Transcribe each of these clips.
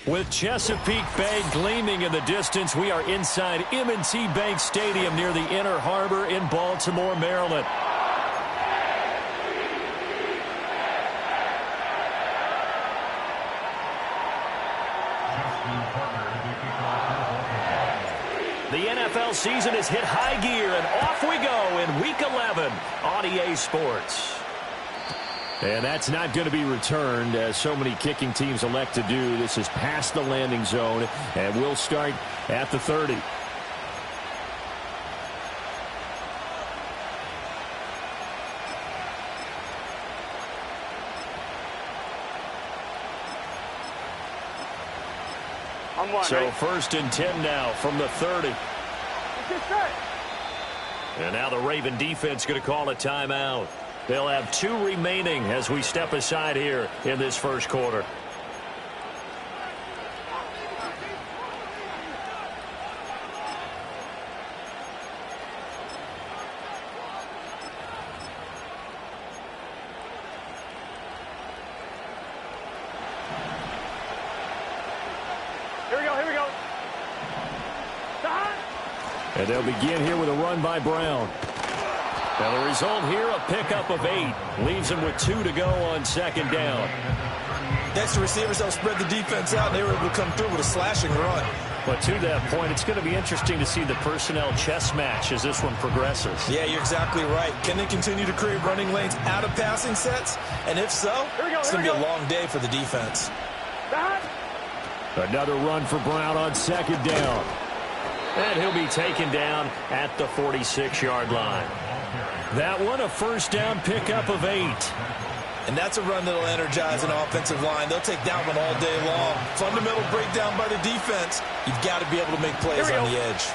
With Chesapeake Bay gleaming in the distance, we are inside M&T Bank Stadium near the Inner Harbor in Baltimore, Maryland. The NFL season has hit high gear, and off we go in Week 11 on EA Sports. And that's not going to be returned, as so many kicking teams elect to do. This is past the landing zone, and we'll start at the 30. So first and 10 now from the 30. And now the Raven defense going to call a timeout. They'll have 2 remaining as we step aside here in this first quarter. And they'll begin here with a run by Brown. Now the result here, a pickup of 8. Leaves them with 2 to go on second down. Next, the receivers help spread the defense out, and they were able to come through with a slashing run. But to that point, it's going to be interesting to see the personnel chess match as this one progresses. Yeah, you're exactly right. Can they continue to create running lanes out of passing sets? And if so, it's going to be a long day for the defense. Another run for Brown on second down. And he'll be taken down at the 46-yard line. That one, a first down pickup of 8. And that's a run that'll energize an offensive line. They'll take that one all day long. Fundamental breakdown by the defense. You've got to be able to make plays on the edge.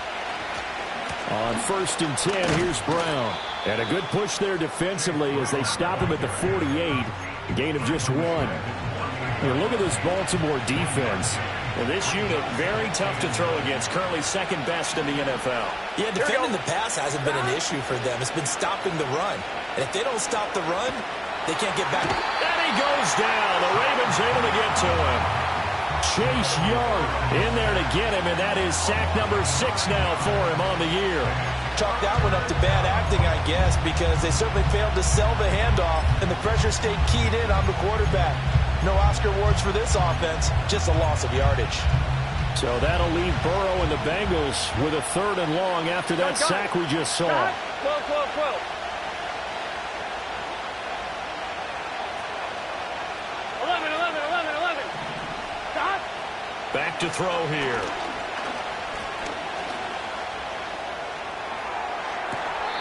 On first and 10, here's Brown. And a good push there defensively as they stop him at the 48. A gain of just 1. Here, look at this Baltimore defense. And this unit, very tough to throw against. Currently second best in the NFL. Yeah, defending the pass hasn't been an issue for them. It's been stopping the run. And if they don't stop the run, they can't get back. And he goes down. The Ravens able to get to him. Chase Young in there to get him, and that is sack number 6 now for him on the year. Chalk that one up to bad acting, I guess, because they certainly failed to sell the handoff, and the pressure stayed keyed in on the quarterback. No Oscar awards for this offense, just a loss of yardage. So that'll leave Burrow and the Bengals with a 3rd and long after that sack we just saw. 12. Back to throw here.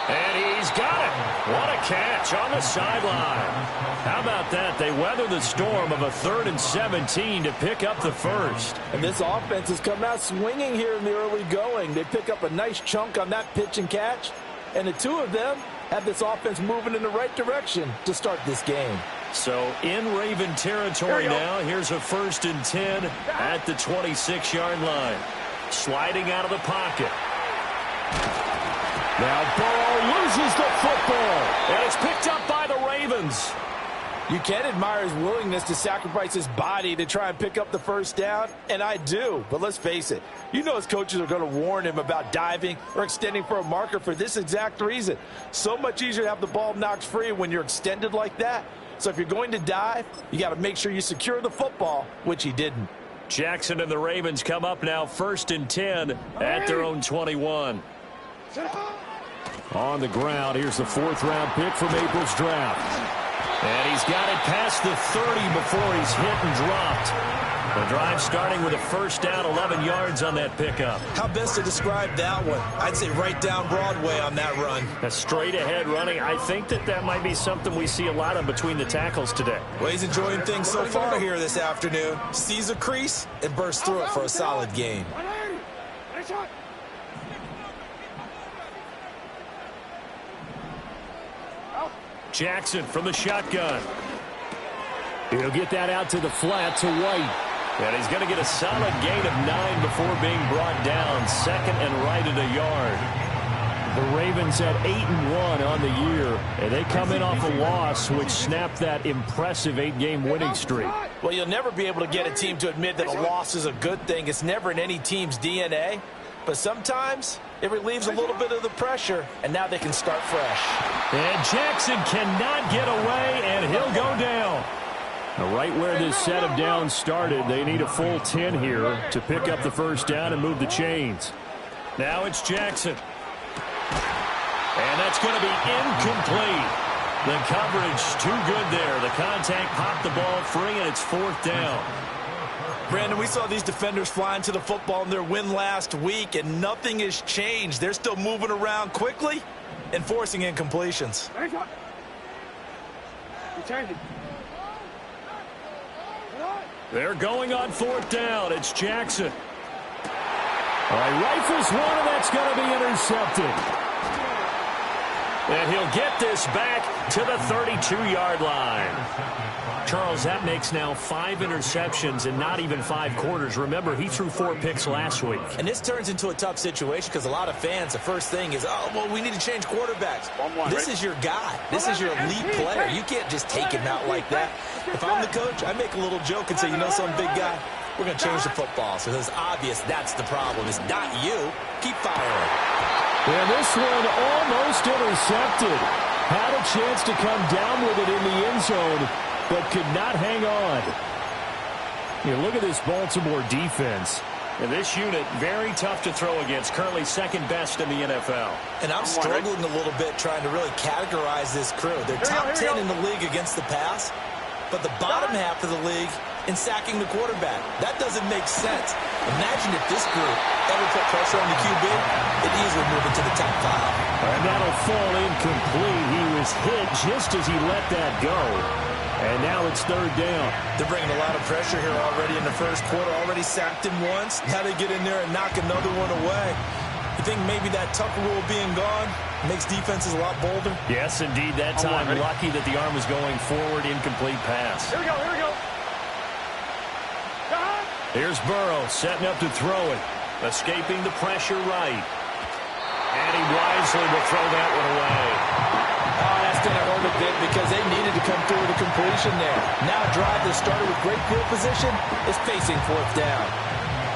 And he's got it. What a catch on the sideline. How about that? They weather the storm of a 3rd and 17 to pick up the first. And this offense has come out swinging here in the early going. They pick up a nice chunk on that pitch and catch. And the 2 of them have this offense moving in the right direction to start this game. So in Raven territory now, here's a 1st and 10 at the 26-yard line. Sliding out of the pocket. Now Burrow loses the football, and it's picked up by the Ravens. You can admire his willingness to sacrifice his body to try and pick up the first down, and I do. But let's face it, you know his coaches are going to warn him about diving or extending for a marker for this exact reason. So much easier to have the ball knocked free when you're extended like that. So if you're going to dive, you got to make sure you secure the football, which he didn't. Jackson and the Ravens come up now 1st and 10 at their own 21. On the ground, here's the 4th-round pick from April's draft. And he's got it past the 30 before he's hit and dropped. The drive starting with a first down, 11 yards on that pickup. How best to describe that one? I'd say right down Broadway on that run. A straight-ahead running. I think that might be something we see a lot of between the tackles today. Well, he's enjoying things so far here this afternoon. Sees a crease and bursts through it for a solid gain. Jackson from the shotgun. He'll get that out to the flat to White. And he's going to get a solid gain of 9 before being brought down. 2nd and right at a yard. The Ravens at 8-1 on the year, and they come in off a loss, which snapped that impressive 8-game winning streak. Well, you'll never be able to get a team to admit that a loss is a good thing. It's never in any team's DNA. But sometimes it relieves a little bit of the pressure, and now they can start fresh. And Jackson cannot get away, and he'll go down. Now, right where this set of downs started, they need a full 10 here to pick up the first down and move the chains. Now it's Jackson. And that's going to be incomplete. The coverage too good there. The contact popped the ball free, and it's fourth down. Brandon, we saw these defenders flying to the football in their win last week, and nothing has changed. They're still moving around quickly and forcing incompletions. They're going on fourth down. It's Jackson. All right, rifles one, and that's going to be intercepted. And he'll get this back to the 32-yard line. Charles, that makes now 5 interceptions in not even 5 quarters. Remember, he threw 4 picks last week. And this turns into a tough situation because a lot of fans, the first thing is, oh, well, we need to change quarterbacks. This is your guy. This is your elite player. You can't just take him out like that. If I'm the coach, I make a little joke and say, you know, some big guy, we're going to change the football. So it's obvious that's the problem. It's not you. Keep firing. And this one almost intercepted. Had a chance to come down with it in the end zone, but could not hang on. You look at this Baltimore defense. And this unit, very tough to throw against. Currently second best in the NFL. And I'm struggling a little bit trying to really categorize this crew. They're top 10 in the league against the pass, but the bottom half of the league in sacking the quarterback. That doesn't make sense. Imagine if this group ever put pressure on the QB, it easily move into the top 5. And that'll fall incomplete. He was hit just as he let that go. And now it's third down. They're bringing a lot of pressure here already in the first quarter. Already sacked him once. Now they get in there and knock another one away. You think maybe that Tucker rule being gone makes defenses a lot bolder? Yes, indeed. That time, lucky that the arm was going forward. Incomplete pass. Here we go, here we go. Here's Burrow setting up to throw it. Escaping the pressure right. And he wisely will throw that one away. Oh, that's going to hurt a bit because they needed to come through with a completion there. Now a drive that started with great field position is facing fourth down.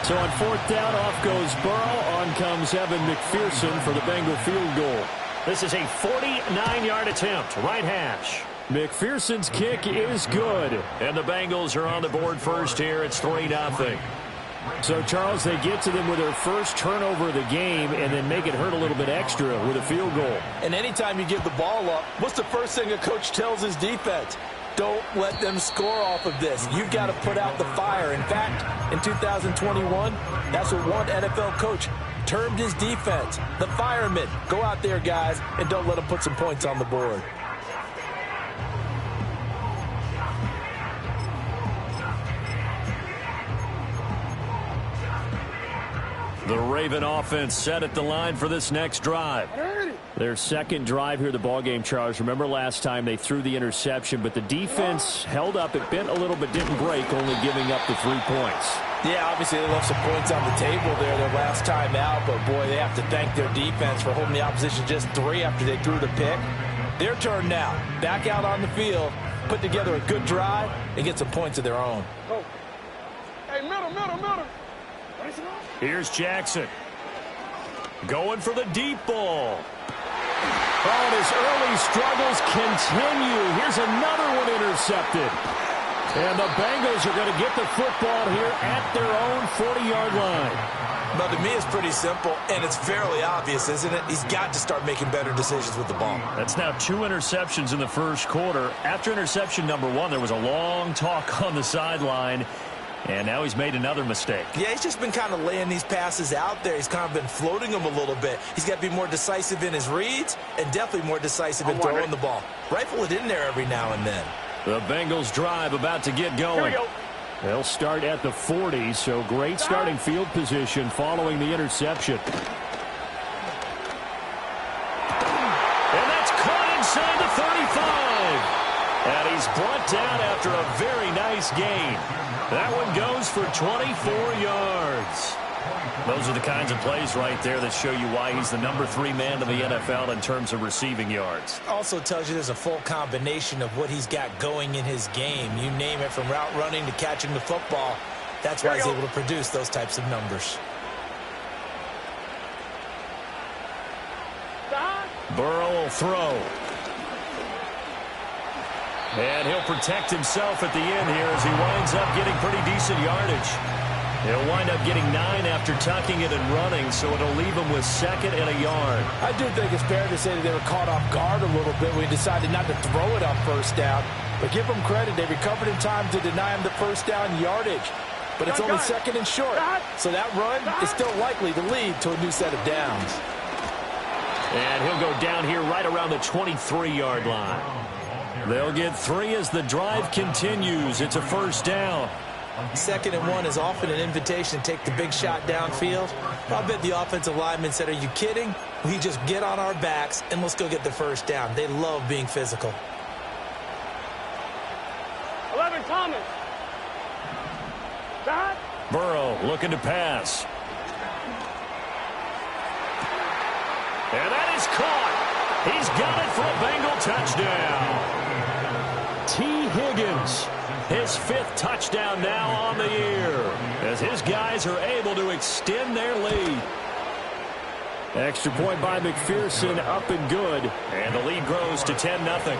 So on fourth down, off goes Burrow. On comes Evan McPherson for the Bengal field goal. This is a 49-yard attempt, right hash. McPherson's kick is good. And the Bengals are on the board first here. It's 3-0. So, Charles, they get to them with their first turnover of the game and then make it hurt a little bit extra with a field goal. And anytime you give the ball up, what's the first thing a coach tells his defense? Don't let them score off of this. You've got to put out the fire. In fact, in 2021, that's what one NFL coach termed his defense. The firemen. Go out there, guys, and don't let them put some points on the board. The Raven offense set at the line for this next drive. Their second drive here, the ballgame, Charles. Remember last time they threw the interception, but the defense held up. It bent a little but didn't break, only giving up the 3 points. Yeah, obviously they left some points on the table there their last time out, but boy, they have to thank their defense for holding the opposition just 3 after they threw the pick. Their turn now. Back out on the field, put together a good drive, and get some points of their own. Oh. Hey, middle. Here's Jackson. Going for the deep ball. Oh, and his early struggles continue. Here's another one intercepted. And the Bengals are going to get the football here at their own 40-yard line. But to me, it's pretty simple, and it's fairly obvious, isn't it? He's got to start making better decisions with the ball. That's now 2 interceptions in the first quarter. After interception number 1, there was a long talk on the sideline. And now he's made another mistake. Yeah, he's just been kind of laying these passes out there. He's kind of been floating them a little bit. He's got to be more decisive in his reads and definitely more decisive in throwing the ball. Rifle it in there every now and then. The Bengals drive about to get going. Here we go. They'll start at the 40, so great starting field position following the interception. And that's caught inside the 35. And he's brought down after a very nice gain. That one goes for 24 yards. Those are the kinds of plays right there that show you why he's the #3 man to the NFL in terms of receiving yards. Also tells you there's a full combination of what he's got going in his game. You name it, from route running to catching the football. That's why he's able to produce those types of numbers. Burrow will throw. And he'll protect himself at the end here as he winds up getting pretty decent yardage. He'll wind up getting 9 after tucking it and running, so it'll leave him with 2nd and a yard. I do think it's fair to say that they were caught off guard a little bit when he decided not to throw it on first down. But give them credit. They recovered in time to deny him the first down yardage. But it's only 2nd and short. So that run is still likely to lead to a new set of downs. And he'll go down here right around the 23-yard line. They'll get 3 as the drive continues. It's a first down. 2nd and 1 is often an invitation to take the big shot downfield. I bet the offensive lineman said, "Are you kidding? We just get on our backs and let's go get the first down." They love being physical. 11, Thomas. Back. Burrow looking to pass. And that is caught. He's got it for a Bengal touchdown. T. Higgins, his 5th touchdown now on the year, as his guys are able to extend their lead. Extra point by McPherson, up and good. And the lead grows to 10-0.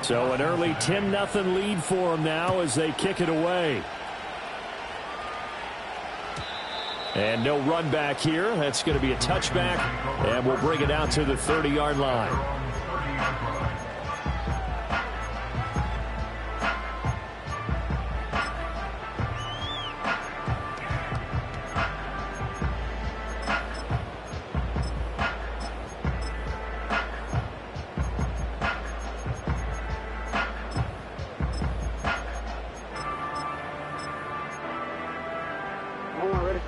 So an early 10-0 lead for them now as they kick it away. And no run back here. That's going to be a touchback, and we'll bring it out to the 30-yard line.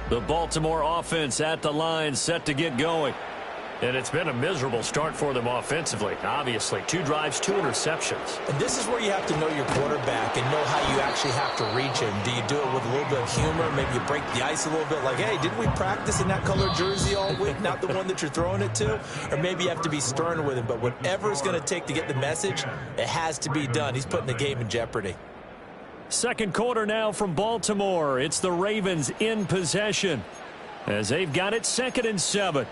The Baltimore offense at the line, set to get going. And it's been a miserable start for them offensively, obviously. 2 drives, 2 interceptions. And this is where you have to know your quarterback and know how you actually have to reach him. Do you do it with a little bit of humor? Maybe you break the ice a little bit, like, "Hey, didn't we practice in that colored jersey all week, not the one that you're throwing it to?" Or maybe you have to be stern with him. But whatever it's going to take to get the message, it has to be done. He's putting the game in jeopardy. Second quarter now from Baltimore. It's the Ravens in possession as they've got it 2nd and 7.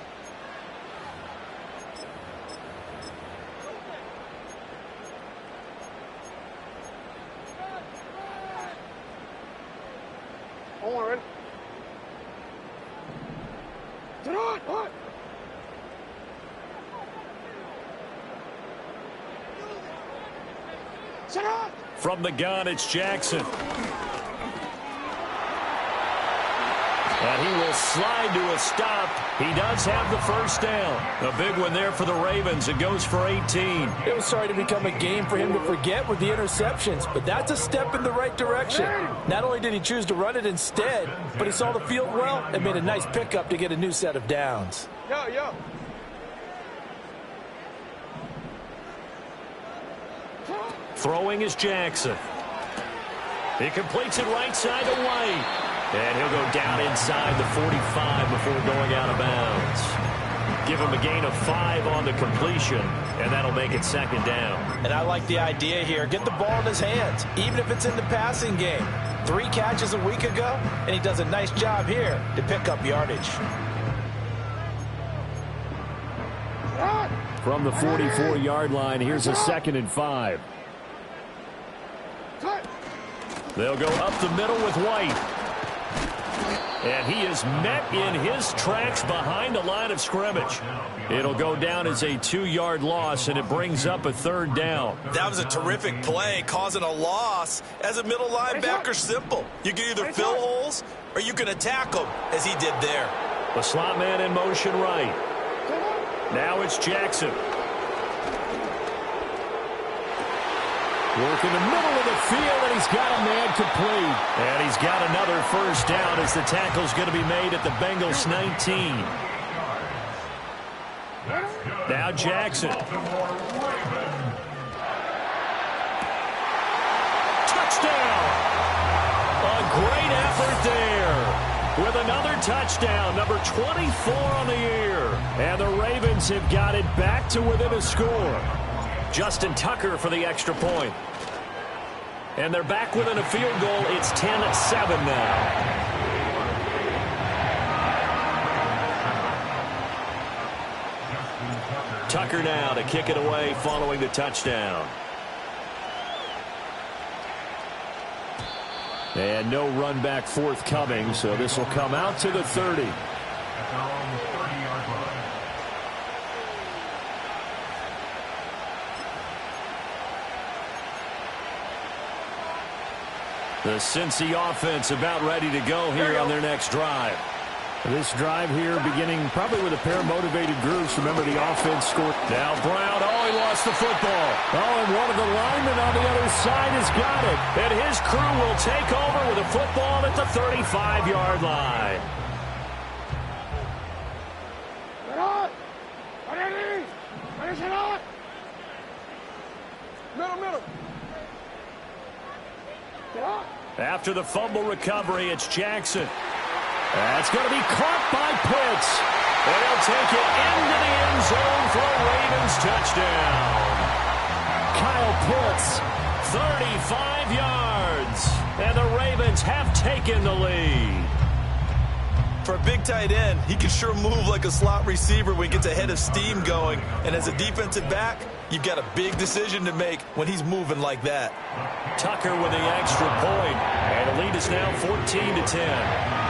Owen. Throw it. Set up. From the gun, it's Jackson. And he will slide to a stop. He does have the first down. A big one there for the Ravens. It goes for 18. It was starting to become a game for him to forget with the interceptions, but that's a step in the right direction. Not only did he choose to run it instead, but he saw the field well and made a nice pickup to get a new set of downs. Yo. Throwing is Jackson. He completes it right side to White. And he'll go down inside the 45 before going out of bounds. Give him a gain of 5 on the completion, and that'll make it 2nd down. And I like the idea here. Get the ball in his hands, even if it's in the passing game. 3 catches a week ago, and he does a nice job here to pick up yardage. From the 44-yard line, here's a 2nd and 5. They'll go up the middle with White. And he is met in his tracks behind the line of scrimmage. It'll go down as a 2-yard loss, and it brings up a 3rd down. That was a terrific play, causing a loss. As a middle linebacker, simple. You can either fill holes or you can attack them, as he did there. The slot man in motion right. Now it's Jackson. Work in the middle of the field, and he's got a man complete. And he's got another first down as the tackle's going to be made at the Bengals 19. Now Jackson. great effort there with another touchdown, number 24 on the year. And the Ravens have got it back to within a score. Justin Tucker for the extra point. And they're back within a field goal. It's 10-7 now. Tucker now to kick it away following the touchdown. And no run back forthcoming, so this will come out to the 30. The Cincy offense about ready to go here on their next drive. This drive here beginning probably with a pair of motivated groups. Remember, the offense scored. Now Brown, he lost the football. And one of the linemen on the other side has got it. And his crew will take over with a football at the 35-yard line. Middle. After the fumble recovery, it's Jackson. That's going to be caught by Pitts. And he'll take it into the end zone for a Ravens touchdown. Kyle Pitts, 35 yards. And the Ravens have taken the lead. For a big tight end, he can sure move like a slot receiver when he gets a head of steam going. And as a defensive back, you've got a big decision to make when he's moving like that. Tucker with the extra point. And the lead is now 14-10.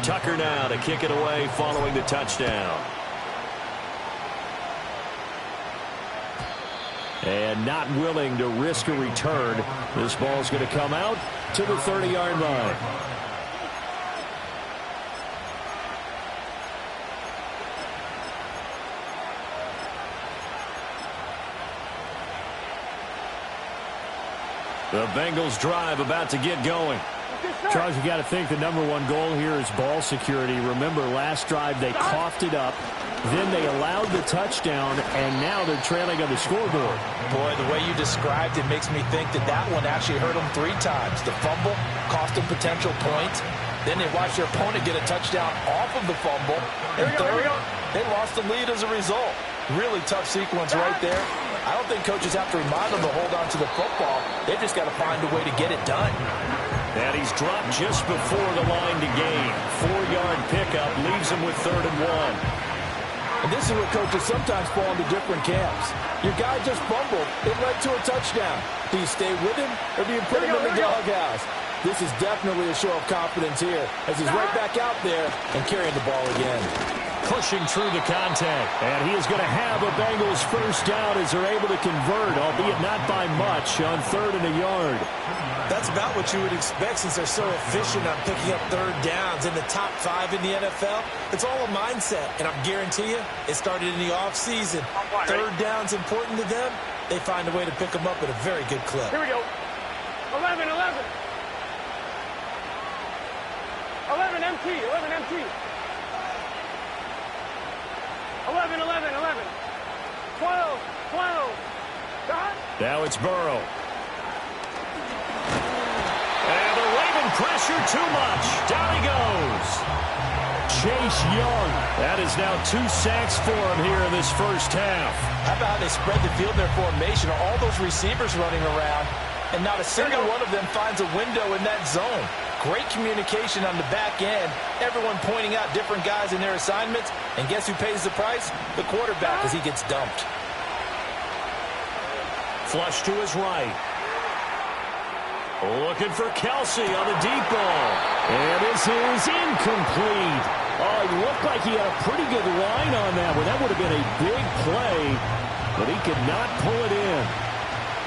Tucker now to kick it away following the touchdown. And not willing to risk a return. This ball's going to come out to the 30-yard line. The Bengals drive about to get going. Charles, you got to think the number one goal here is ball security. Remember, last drive they coughed it up, then they allowed the touchdown, and now they're trailing on the scoreboard. Boy, the way you described it makes me think that one actually hurt them 3 times. The fumble cost them potential points. Then they watched their opponent get a touchdown off of the fumble. And third, they lost the lead as a result. Really tough sequence right there. I don't think coaches have to remind them to hold on to the football. They've just got to find a way to get it done. And he's dropped just before the line to gain. 4-yard pickup leaves him with 3rd and 1. And this is where coaches sometimes fall into different camps. Your guy just fumbled. It led to a touchdown. Do you stay with him or do you put him in the doghouse? This is definitely a show of confidence here as he's right back out there and carrying the ball again. Pushing through the contact. And he is going to have a Bengals first down as they're able to convert, albeit not by much, on 3rd and a yard. That's about what you would expect since they're so efficient on picking up 3rd downs in the top 5 in the NFL. It's all a mindset, and I guarantee you it started in the offseason. 3rd down's important to them. They find a way to pick them up at a very good clip. Here we go. 11 MT. 11. 12. Got? Now it's Burrow. And the Raven pressure too much. Down he goes. Chase Young. That is now 2 sacks for him here in this first half. How about they spread the field in their formation? All those receivers running around, and not a single one of them finds a window in that zone. Great communication on the back end. Everyone pointing out different guys in their assignments. And guess who pays the price? The quarterback as he gets dumped. Flush to his right. Looking for Kelsey on the deep ball. And this is incomplete. Oh, it looked like he had a pretty good line on that one. That would have been a big play, but he could not pull it in.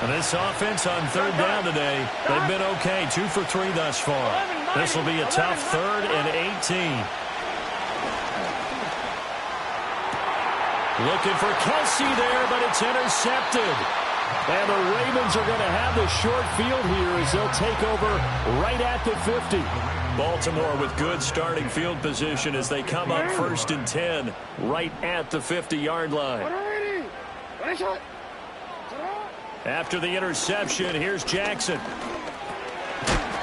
And this offense on 3rd down today, they've been okay. 2 for 3 thus far. This will be a tough 3rd and 18. Looking for Kelsey there, but it's intercepted. And the Ravens are going to have the short field here as they'll take over right at the 50. Baltimore with good starting field position as they come up 1st and 10 right at the 50-yard line. After the interception, here's Jackson.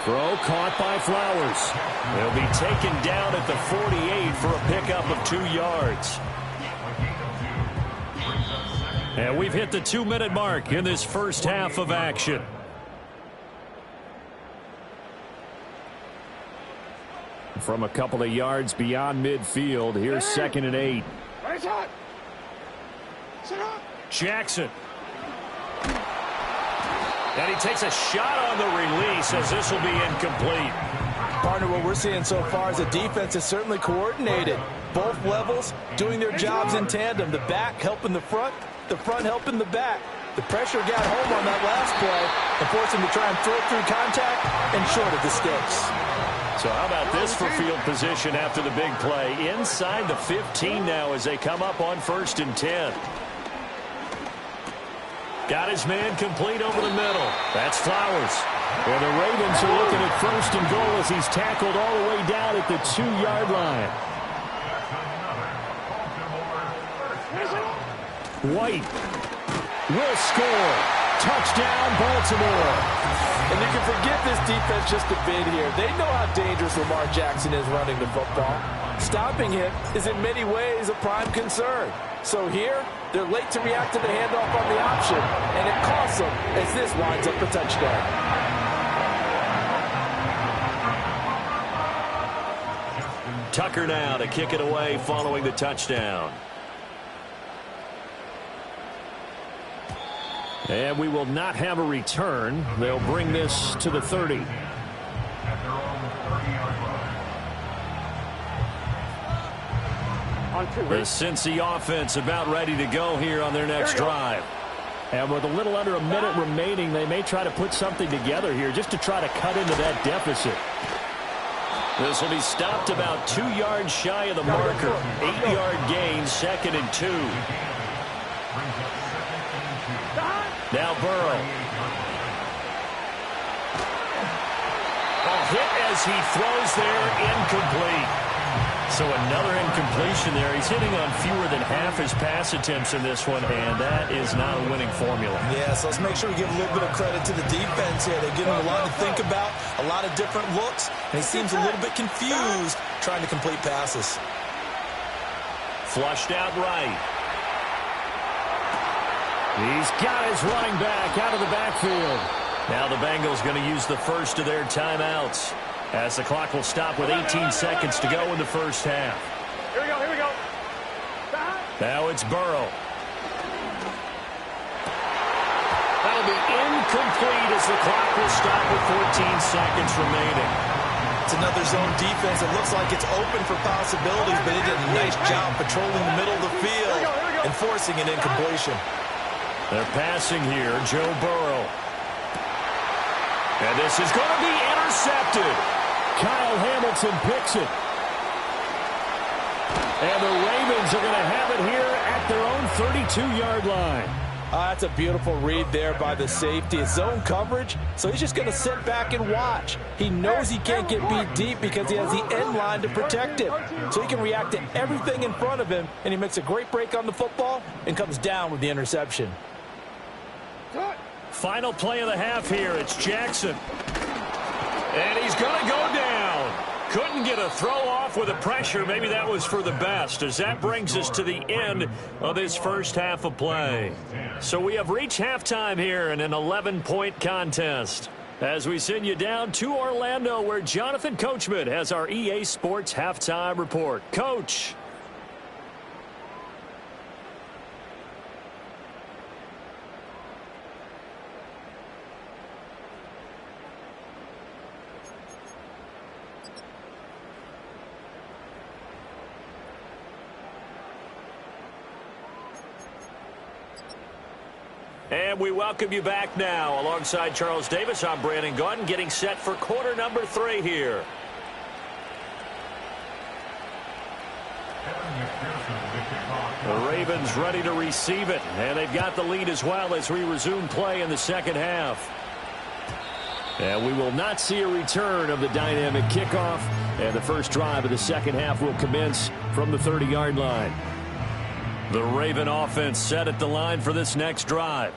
Throw caught by Flowers. He'll be taken down at the 48 for a pickup of 2 yards. And we've hit the 2-minute mark in this first half of action. From a couple of yards beyond midfield, here's 2nd and 8. Jackson. And he takes a shot on the release as this will be incomplete. Partner, what we're seeing so far is the defense is certainly coordinated. Both levels doing their jobs in tandem. The back helping the front helping the back. The pressure got home on that last play and forced him to try and throw through contact and short of the sticks. So how about this for field position after the big play? Inside the 15 now as they come up on 1st and 10. Got his man complete over the middle. That's Flowers. And the Ravens are looking at 1st and goal as he's tackled all the way down at the 2-yard line. White will score. Touchdown, Baltimore. And you can forgive this defense just a bit here. They know how dangerous Lamar Jackson is running the football. Stopping him is in many ways a prime concern. So here, they're late to react to the handoff on the option, and it costs them as this winds up a touchdown. Tucker now to kick it away following the touchdown. And we will not have a return. They'll bring this to the 30. The Cincy offense about ready to go here on their next drive. And with a little under a minute remaining, they may try to put something together here just to try to cut into that deficit. This will be stopped about 2 yards shy of the marker. 8-yard gain, 2nd and 2. Now Burrow. A hit as he throws there, incomplete. So another incompletion there. He's hitting on fewer than half his pass attempts in this one, and that is not a winning formula. Yeah, so let's make sure we give a little bit of credit to the defense here. They give him a lot to think about, a lot of different looks, and he seems a little bit confused trying to complete passes. Flushed out right. He's got his running back out of the backfield. Now the Bengals going to use the first of their timeouts as the clock will stop with 18 seconds to go in the first half. Here we go. Now it's Burrow. That'll be incomplete as the clock will stop with 14 seconds remaining. It's another zone defense. It looks like it's open for possibilities, but it did a nice job patrolling the middle of the field and forcing an incompletion. They're passing here, Joe Burrow. And this is going to be intercepted. Kyle Hamilton picks it. And the Ravens are going to have it here at their own 32-yard line. That's a beautiful read there by the safety. It's zone coverage, so he's just going to sit back and watch. He knows he can't get beat deep because he has the end line to protect him. So he can react to everything in front of him, and he makes a great break on the football and comes down with the interception. Final play of the half here. It's Jackson. And he's going to go down. Couldn't get a throw off with the pressure. Maybe that was for the best, as that brings us to the end of this first half of play. So we have reached halftime here in an 11-point contest, as we send you down to Orlando, where Jonathan Coachman has our EA Sports halftime report. Coach. And we welcome you back now. Alongside Charles Davis, I'm Brandon Gaudin, getting set for quarter number 3 here. The Ravens ready to receive it, and they've got the lead as well as we resume play in the second half. And we will not see a return of the dynamic kickoff, and the first drive of the second half will commence from the 30-yard line. The Raven offense set at the line for this next drive.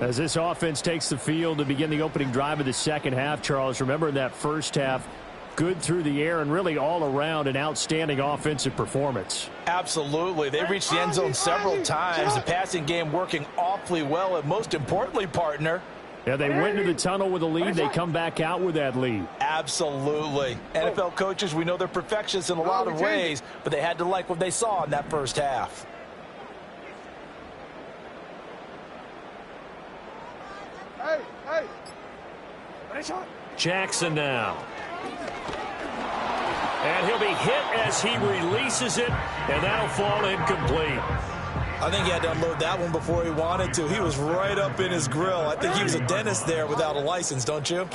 As this offense takes the field to begin the opening drive of the second half, Charles, remember in that first half, good through the air and really all around an outstanding offensive performance. Absolutely. They reached the end zone several times. The passing game working awfully well. And most importantly, partner, yeah, they went into the tunnel with a lead. They come back out with that lead. Absolutely. NFL coaches, we know they're perfectionists in a lot of ways, but they had to like what they saw in that first half. Jackson now. And he'll be hit as he releases it, and that'll fall incomplete. I think he had to unload that one before he wanted to. He was right up in his grill. I think he was a dentist there without a license, don't you?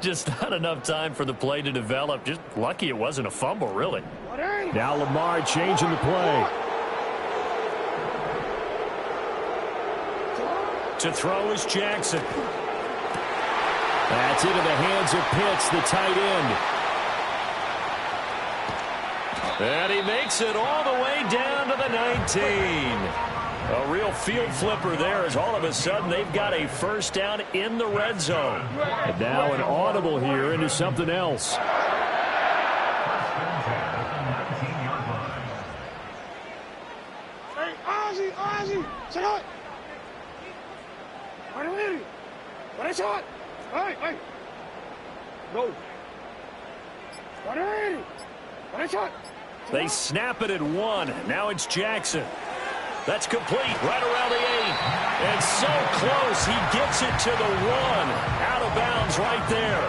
Just not enough time for the play to develop. Just lucky it wasn't a fumble, really. Now Lamar changing the play. To throw is Jackson. That's into the hands of Pitts, the tight end. And he makes it all the way down to the 19. A real field flipper there as all of a sudden they've got a first down in the red zone. And now an audible here into something else. Hey, Ozzie, check out. What a shot. Hey. Go. What a shot. They snap it at 1. Now it's Jackson. That's complete right around the 8. And so close, he gets it to the 1. Out of bounds right there.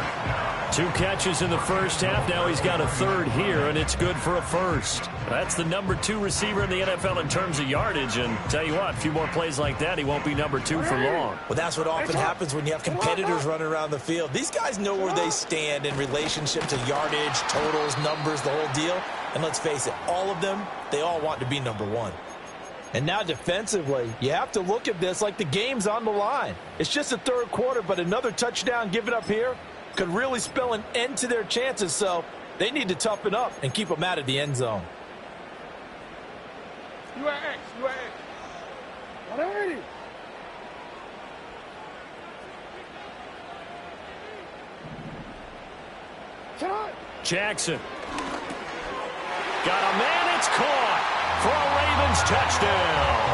2 catches in the first half. Now he's got a third here, and it's good for a first. That's the number 2 receiver in the NFL in terms of yardage. And tell you what, a few more plays like that, he won't be number 2 for long. Well, that's what often happens when you have competitors running around the field. These guys know where they stand in relationship to yardage, totals, numbers, the whole deal. And let's face it, all of them, they all want to be number 1. And now defensively, you have to look at this like the game's on the line. It's just the third quarter, but another touchdown given up here could really spell an end to their chances, so they need to toughen up and keep them out of the end zone. You are X. Whatever. Jackson. Got a man, it's caught for a Ravens touchdown.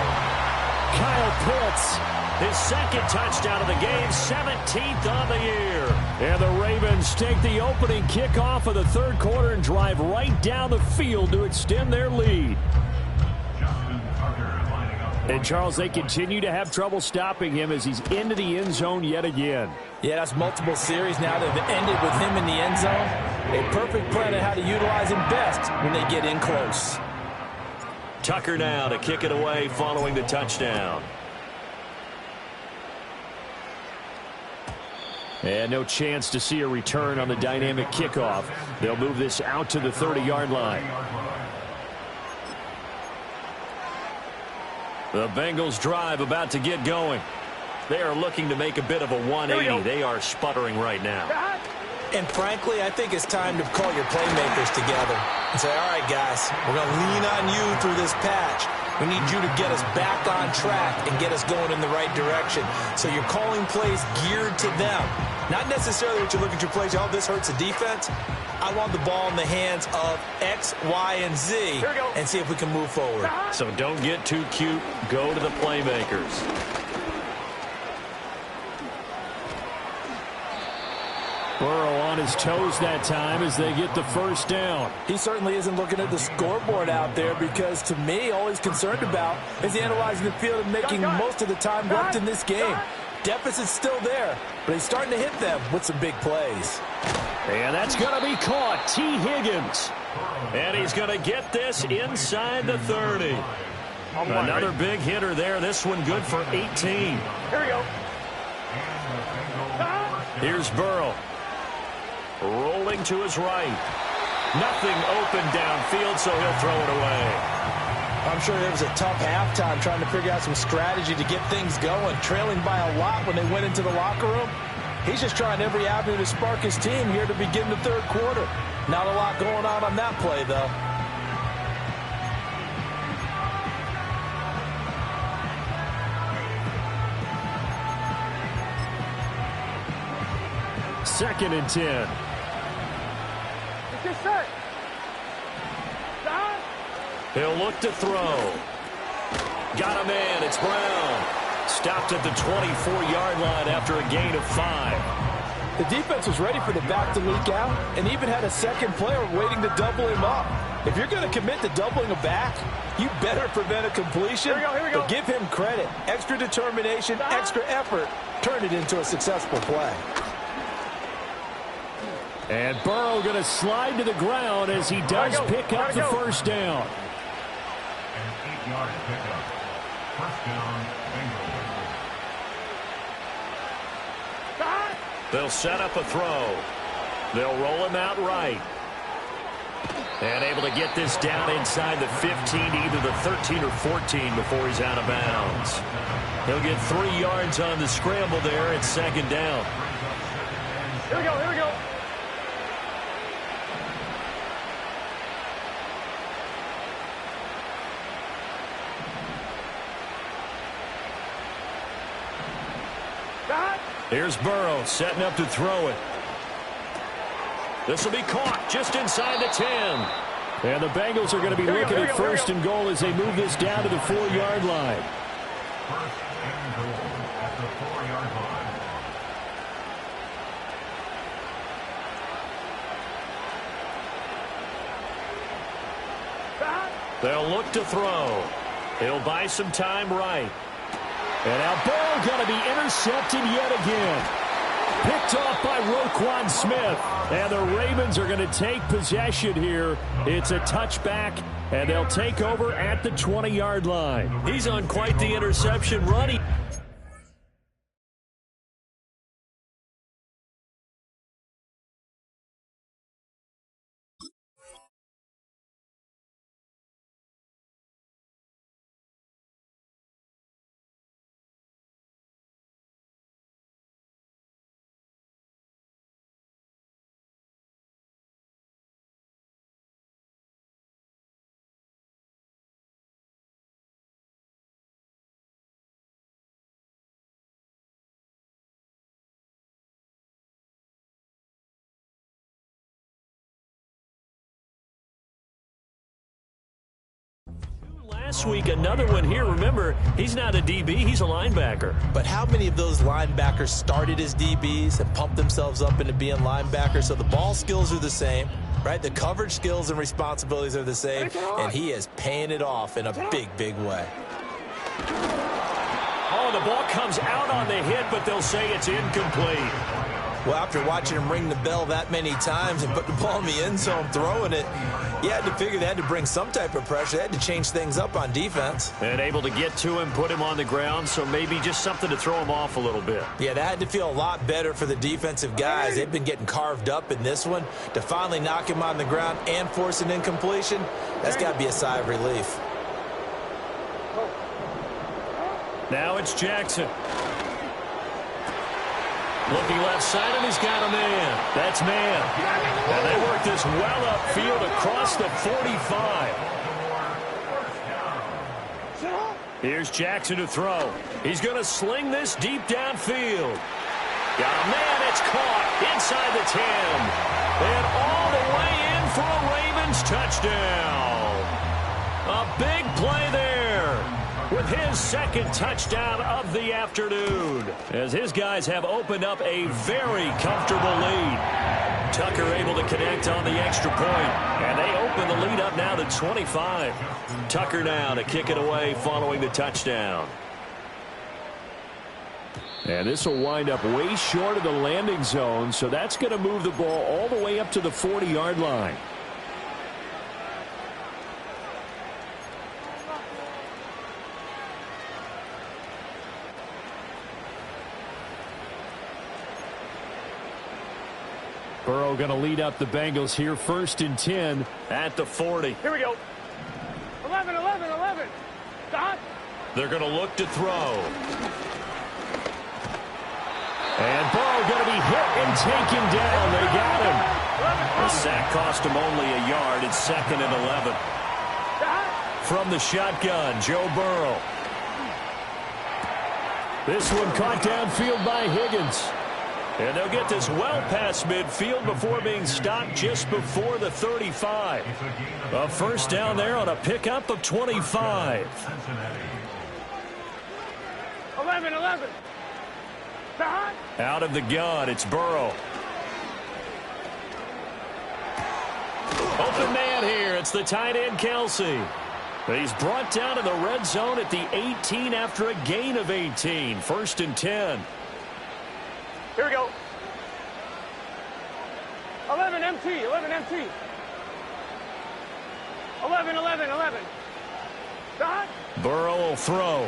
Kyle Pitts, his second touchdown of the game, 17th on the year. And the Ravens take the opening kickoff of the third quarter and drive right down the field to extend their lead. And, Charles, they continue to have trouble stopping him as he's into the end zone yet again. Yeah, that's multiple series now that have ended with him in the end zone. A perfect plan on how to utilize him best when they get in close. Tucker now to kick it away following the touchdown. And no chance to see a return on the dynamic kickoff. They'll move this out to the 30-yard line. The Bengals drive about to get going. They are looking to make a bit of a 180. They are sputtering right now. And frankly, I think it's time to call your playmakers together and say, all right, guys, we're going to lean on you through this patch. We need you to get us back on track and get us going in the right direction. So you're calling plays geared to them. Not necessarily that you look at your plays, oh, this hurts the defense. I want the ball in the hands of X, Y, and Z and see if we can move forward. So don't get too cute. Go to the playmakers. Burrow on his toes that time as they get the first down. He certainly isn't looking at the scoreboard out there because, to me, all he's concerned about is analyzing the field and making most of the time left in this game. Deficit's still there, but he's starting to hit them with some big plays. And that's going to be caught. T. Higgins. And he's going to get this inside the 30. Another big hitter there. This one good for 18. Here we go. Here's Burrow. Rolling to his right. Nothing open downfield, so he'll throw it away. I'm sure there was a tough halftime trying to figure out some strategy to get things going. Trailing by a lot when they went into the locker room. He's just trying every avenue to spark his team here to begin the third quarter. Not a lot going on that play, though. 2nd and 10. Get set. Stop. He'll look to throw. Got a man. It's Brown. Stopped at the 24-yard line after a gain of 5. The defense was ready for the back to leak out and even had a second player waiting to double him up. If you're going to commit to doubling a back, you better prevent a completion. Here we go. But give him credit. Extra determination, extra effort. Turn it into a successful play. And Burrow going to slide to the ground as he does pick up the first down. An 8-yard pickup. First down, Bengals. They'll set up a throw. They'll roll him out right. And able to get this down inside the 15, either the 13 or 14 before he's out of bounds. He'll get 3 yards on the scramble there at 2nd down. Here we go. Here's Burrow setting up to throw it. This will be caught just inside the 10. And the Bengals are going to be looking at 1st and goal as they move this down to the 4-yard line. 1st and goal at the 4-yard line. They'll look to throw. He'll buy some time right. And now Burrow going to be intercepted yet again. Picked off by Roquan Smith. And the Ravens are going to take possession here. It's a touchback, and they'll take over at the 20-yard line. He's on quite the interception run. Last week, another one here. Remember, he's not a DB, he's a linebacker. But how many of those linebackers started as DBs and pumped themselves up into being linebackers? So the ball skills are the same, right? The coverage skills and responsibilities are the same, and he is paying it off in a big, big way. Oh, the ball comes out on the hit, but they'll say it's incomplete. Well, after watching him ring the bell that many times and put the ball in the end zone throwing it, you had to figure they had to bring some type of pressure. They had to change things up on defense. And able to get to him, put him on the ground, so maybe just something to throw him off a little bit. Yeah, that had to feel a lot better for the defensive guys. They've been getting carved up in this one. To finally knock him on the ground and force an incompletion, that's got to be a sigh of relief. Now it's Jackson. Looking left side, and he's got a man. That's man. And they work this well upfield across the 45. Here's Jackson to throw. He's going to sling this deep downfield. Got a man. It's caught inside the 10. And all the way in for a Ravens touchdown. A big play there with his 2nd touchdown of the afternoon, as his guys have opened up a very comfortable lead. Tucker able to connect on the extra point, and they open the lead up now to 25. Tucker now to kick it away following the touchdown. And this will wind up way short of the landing zone, so that's going to move the ball all the way up to the 40-yard line. Burrow going to lead up the Bengals here, 1st and 10 at the 40. Here we go. 11. Stop. They're going to look to throw. And Burrow going to be hit and taken down. They got him. The sack cost him only a yard. It's 2nd and 11. From the shotgun, Joe Burrow. This one caught downfield by Higgins. And they'll get this well past midfield before being stopped just before the 35. A first down there on a pickup of 25. 11. Out of the gun, it's Burrow. Open man here. It's the tight end, Kelsey. He's brought down in the red zone at the 18 after a gain of 18. First and 10. Here we go. 11 MT. 11. Burrow will throw.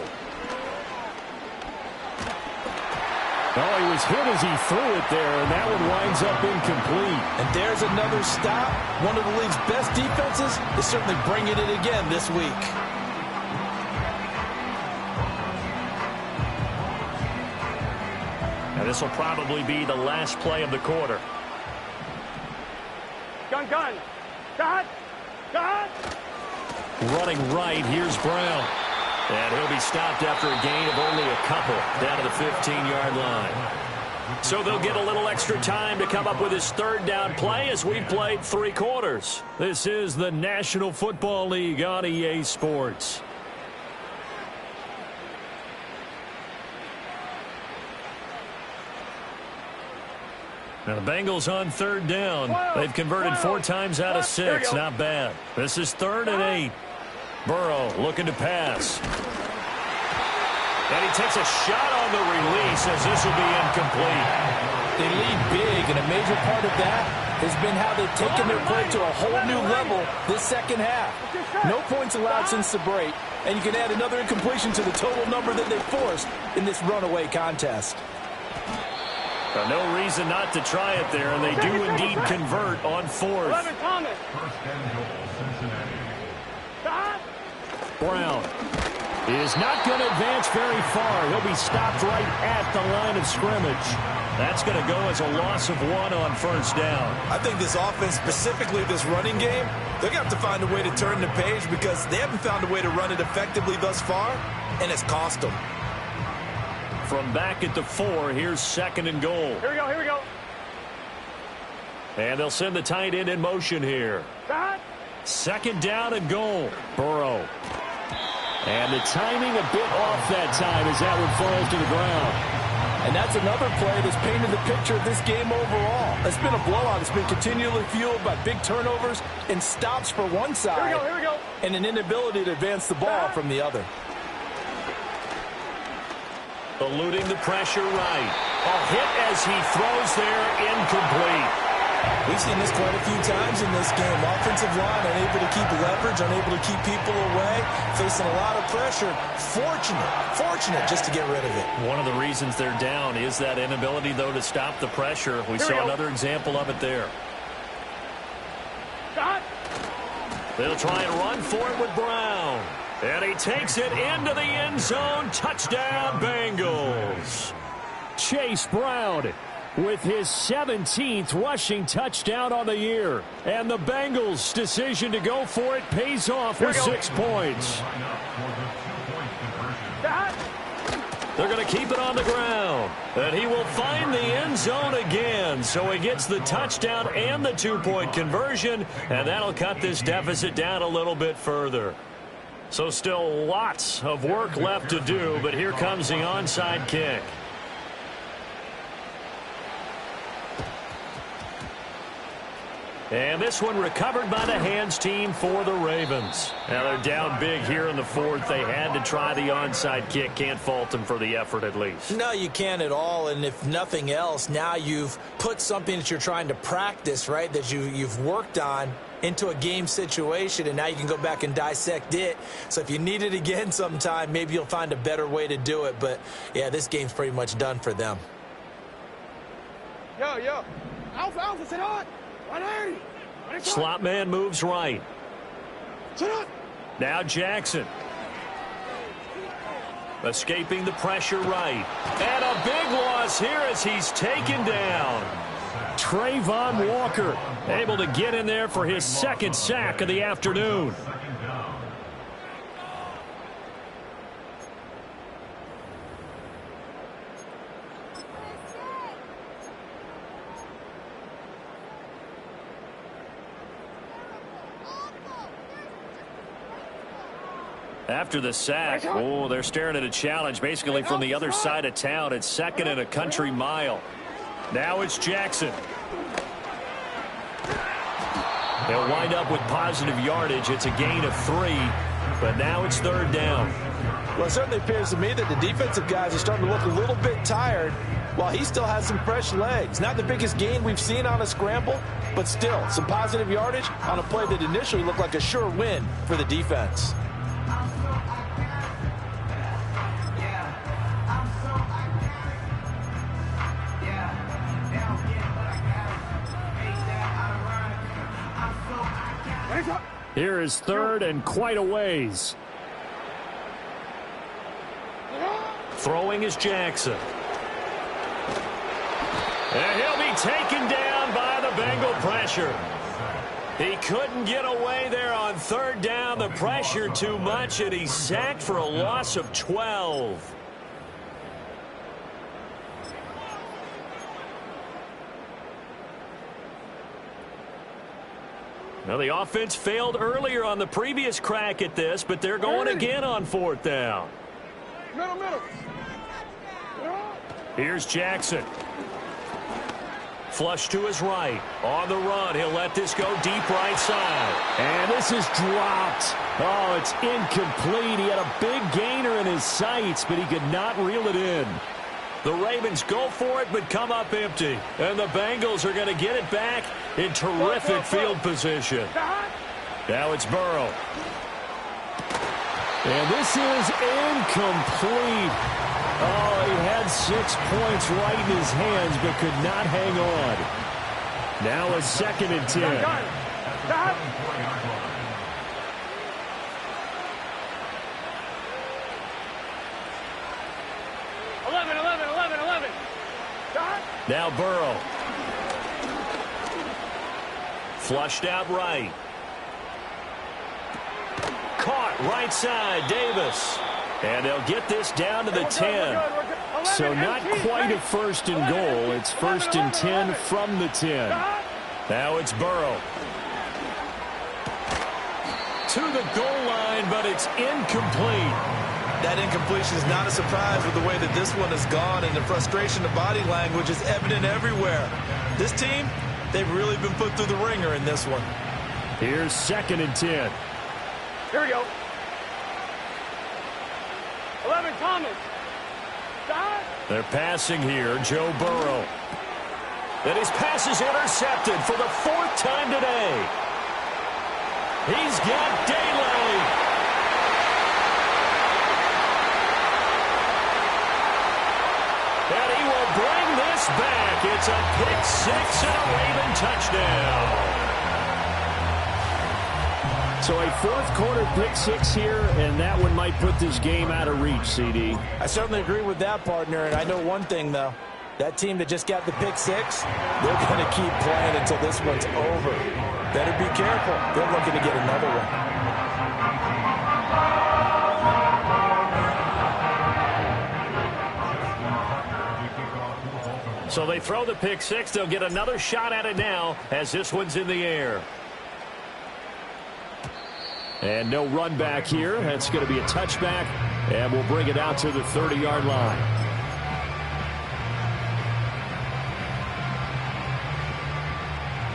Oh, he was hit as he threw it there, and that one winds up incomplete. And there's another stop. One of the league's best defenses is certainly bringing it again this week. Now this will probably be the last play of the quarter. Gun. Running right, here's Brown. And he'll be stopped after a gain of only a couple down to the 15-yard line. So they'll get a little extra time to come up with his third down play as we played 3 quarters. This is the National Football League on EA Sports. Now the Bengals on third down. They've converted 4 times out of 6. Not bad. This is 3rd and 8. Burrow looking to pass. And he takes a shot on the release as this will be incomplete. They lead big, and a major part of that has been how they've taken their play to a whole new level this second half. No points allowed since the break, and you can add another incompletion to the total number that they forced in this runaway contest. No reason not to try it there, and they do indeed convert on 4th. 11 Thomas. Brown is not going to advance very far. He'll be stopped right at the line of scrimmage. That's going to go as a loss of 1 on first down. I think this offense, specifically this running game, they're going to have to find a way to turn the page because they haven't found a way to run it effectively thus far, and it's cost them. From back at the 4, here's 2nd and goal. Here we go. And they'll send the tight end in motion here. 2nd down and goal. Burrow. And the timing a bit off that time as that one falls to the ground. And that's another play that's painted the picture of this game overall. It's been a blowout. It's been continually fueled by big turnovers and stops for one side. Here we go. And an inability to advance the ball from the other. Eluding the pressure right. A hit as he throws there, incomplete. We've seen this quite a few times in this game. Offensive line unable to keep leverage, unable to keep people away, facing a lot of pressure. Fortunate just to get rid of it. One of the reasons they're down is that inability, though, to stop the pressure. We saw another example of it there. They'll try and run for it with Brown. And he takes it into the end zone. Touchdown, Bengals. Chase Brown with his 17th rushing touchdown on the year. And the Bengals' decision to go for it pays off with 6 points. They're going to keep it on the ground. And he will find the end zone again. So he gets the touchdown and the 2-point conversion. And that'll cut this deficit down a little bit further. So still lots of work left to do. But here comes the onside kick. And this one recovered by the hands team for the Ravens. Now they're down big here in the 4th. They had to try the onside kick. Can't fault them for the effort at least. No, you can't at all. And if nothing else, now you've put something that you're trying to practice, right, that you've worked on into a game situation, and now you can go back and dissect it. So if you need it again sometime, maybe you'll find a better way to do it. But, yeah, this game's pretty much done for them. Yo. Alpha, sit on. 180. Slot man moves right. Now Jackson. Escaping the pressure right. And a big loss here as he's taken down. Trayvon Walker able to get in there for his 2nd sack of the afternoon. After the sack, oh, they're staring at a challenge basically from the other side of town. It's 2nd and a country mile. Now it's Jackson. They'll wind up with positive yardage. It's a gain of 3, but now it's 3rd down. Well, it certainly appears to me that the defensive guys are starting to look a little bit tired while he still has some fresh legs. Not the biggest gain we've seen on a scramble, but still some positive yardage on a play that initially looked like a sure win for the defense. Here is 3rd and quite a ways. Throwing is Jackson. And he'll be taken down by the Bengal pressure. He couldn't get away there on 3rd down. The pressure too much, and he's sacked for a loss of 12. Now, the offense failed earlier on the previous crack at this, but they're going again on 4th down. Middle. Here's Jackson. Flush to his right. On the run, he'll let this go deep right side. And this is dropped. Oh, it's incomplete. He had a big gainer in his sights, but he could not reel it in. The Ravens go for it, but come up empty. And the Bengals are going to get it back in terrific field position. Now it's Burrow. And this is incomplete. Oh, he had 6 points right in his hands, but could not hang on. Now a 2nd and 10. 11. Now Burrow. Flushed out right. Caught right side, Davis. And they'll get this down to the 10. So not quite a 1st and goal. It's 1st and 10 from the 10. Now it's Burrow. To the goal line, but it's incomplete. That incompletion is not a surprise with the way that this one has gone, and the frustration of body language is evident everywhere. This team, they've really been put through the ringer in this one. Here's 2nd and 10. Here we go. 11, Thomas. They're passing here, Joe Burrow. And his pass is intercepted for the 4th time today. He's got daylight. And he will bring this back. It's a pick 6 and a Raven touchdown. So a 4th quarter pick 6 here, and that one might put this game out of reach, CD. I certainly agree with that, partner, and I know one thing, though. That team that just got the pick 6, they're going to keep playing until this one's over. Better be careful. They're looking to get another one. So they throw the pick 6. They'll get another shot at it now as this one's in the air. And no run back here. That's going to be a touchback, and we'll bring it out to the 30-yard line.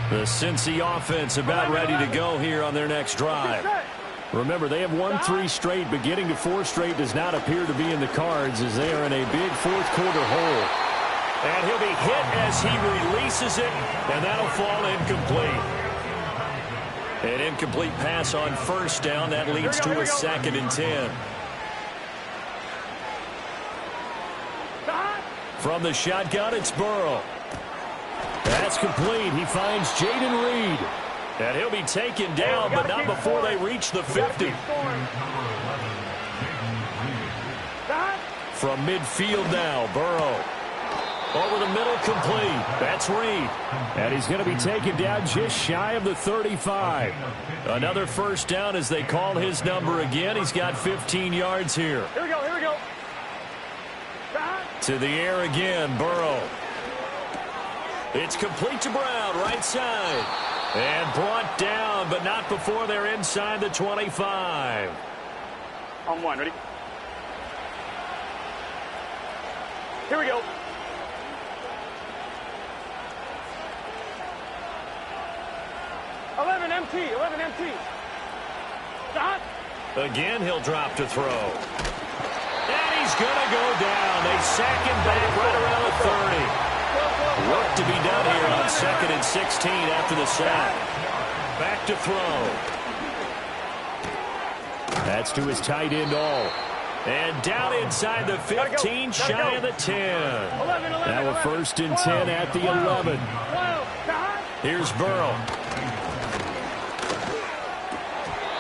The Cincy offense about ready to go here on their next drive. Remember, they have won 3 straight, but getting to 4 straight does not appear to be in the cards as they are in a big 4th quarter hole. And he'll be hit as he releases it, and that'll fall incomplete. An incomplete pass on 1st down. That leads to a 2nd and 10. From the shotgun, it's Burrow. That's complete. He finds Jaden Reed. And he'll be taken down, but not before they reach the 50. From midfield now, Burrow. Over the middle, complete. That's Reed. And he's going to be taken down just shy of the 35. Another 1st down as they call his number again. He's got 15 yards here. Here we go. To the air again, Burrow. It's complete to Brown, right side. And brought down, but not before they're inside the 25. On one, ready? Here we go. 11 MT, 11 MT. Stop. Again, he'll drop to throw. And he's going to go down. They sack him back right around the 30. Work to be done here on 2nd and 16 after the sack. Back to throw. That's to his tight end all. And down inside the 15, shy of the 10. 11, 11, Now a 1st and 10 at the 11. 12, stop. Here's Burrow.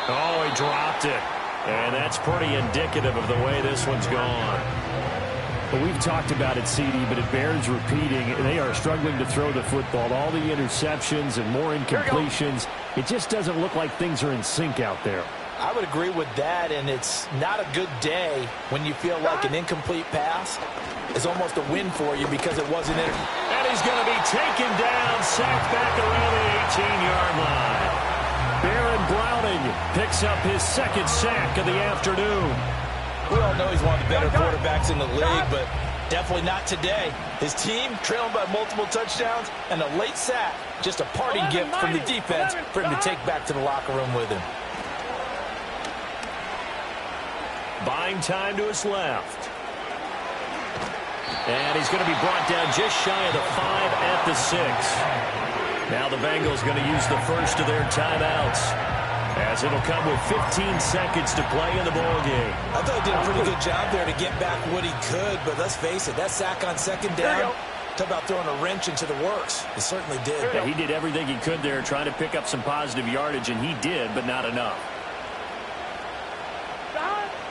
Oh, he dropped it. And that's pretty indicative of the way this one's gone. Well, we've talked about it, CD, but it bears repeating. They are struggling to throw the football. All the interceptions and more incompletions. It just doesn't look like things are in sync out there. I would agree with that, and it's not a good day when you feel like an incomplete pass is almost a win for you because it wasn't in. And he's going to be taken down, sacked back around the 18-yard line. Baron Browning picks up his 2nd sack of the afternoon. We all know he's one of the better quarterbacks in the league, but definitely not today. His team trailing by multiple touchdowns and a late sack, just a parting gift from the defense for him to take back to the locker room with him. Buying time to his left. And he's going to be brought down just shy of the 5 at the 6. Now the Bengals going to use the first of their timeouts, as it'll come with 15 seconds to play in the ballgame. I thought he did a pretty good job there to get back what he could, but let's face it, that sack on 2nd down, talk about throwing a wrench into the works. He certainly did. Yeah, he did everything he could there trying to pick up some positive yardage, and he did, but not enough.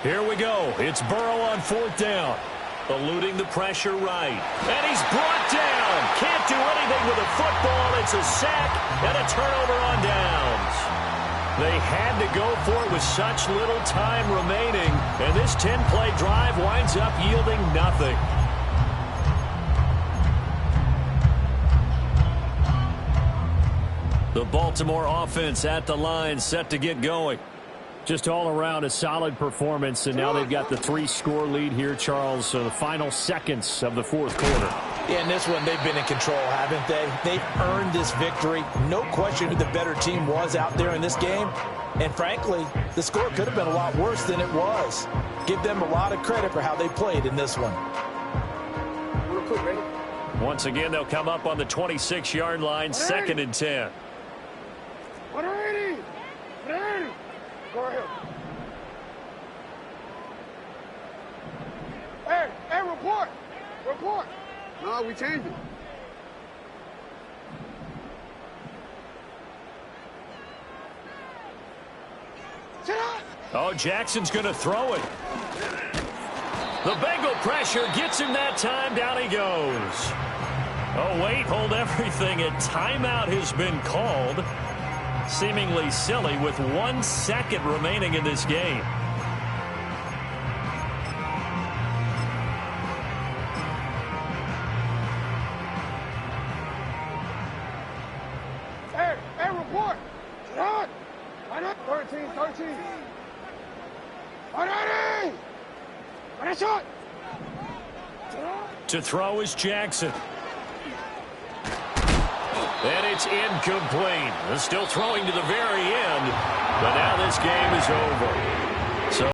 Here we go. It's Burrow on 4th down. Eluding the pressure right. And he's brought down. Can't do anything with the football. It's a sack and a turnover on downs. They had to go for it with such little time remaining. And this 10-play drive winds up yielding nothing. The Baltimore offense at the line, set to get going. Just all around a solid performance, and now they've got the 3-score lead here, Charles. So the final seconds of the 4th quarter. Yeah, in this one, they've been in control, haven't they? They've earned this victory. No question who the better team was out there in this game. And frankly, the score could have been a lot worse than it was. Give them a lot of credit for how they played in this one. Once again, they'll come up on the 26-yard line, 2nd and 10. 180. 180. Go ahead. Hey, report. Report. No, we changed it. Sit up. Oh, Jackson's going to throw it. The Bengal pressure gets him that time. Down he goes. Oh, wait, hold everything. A timeout has been called. Seemingly silly with 1 second remaining in this game. Hey, report. Sit up. 13. 180. Finish it. To throw is Jackson. And it's incomplete. They're still throwing to the very end, but now this game is over.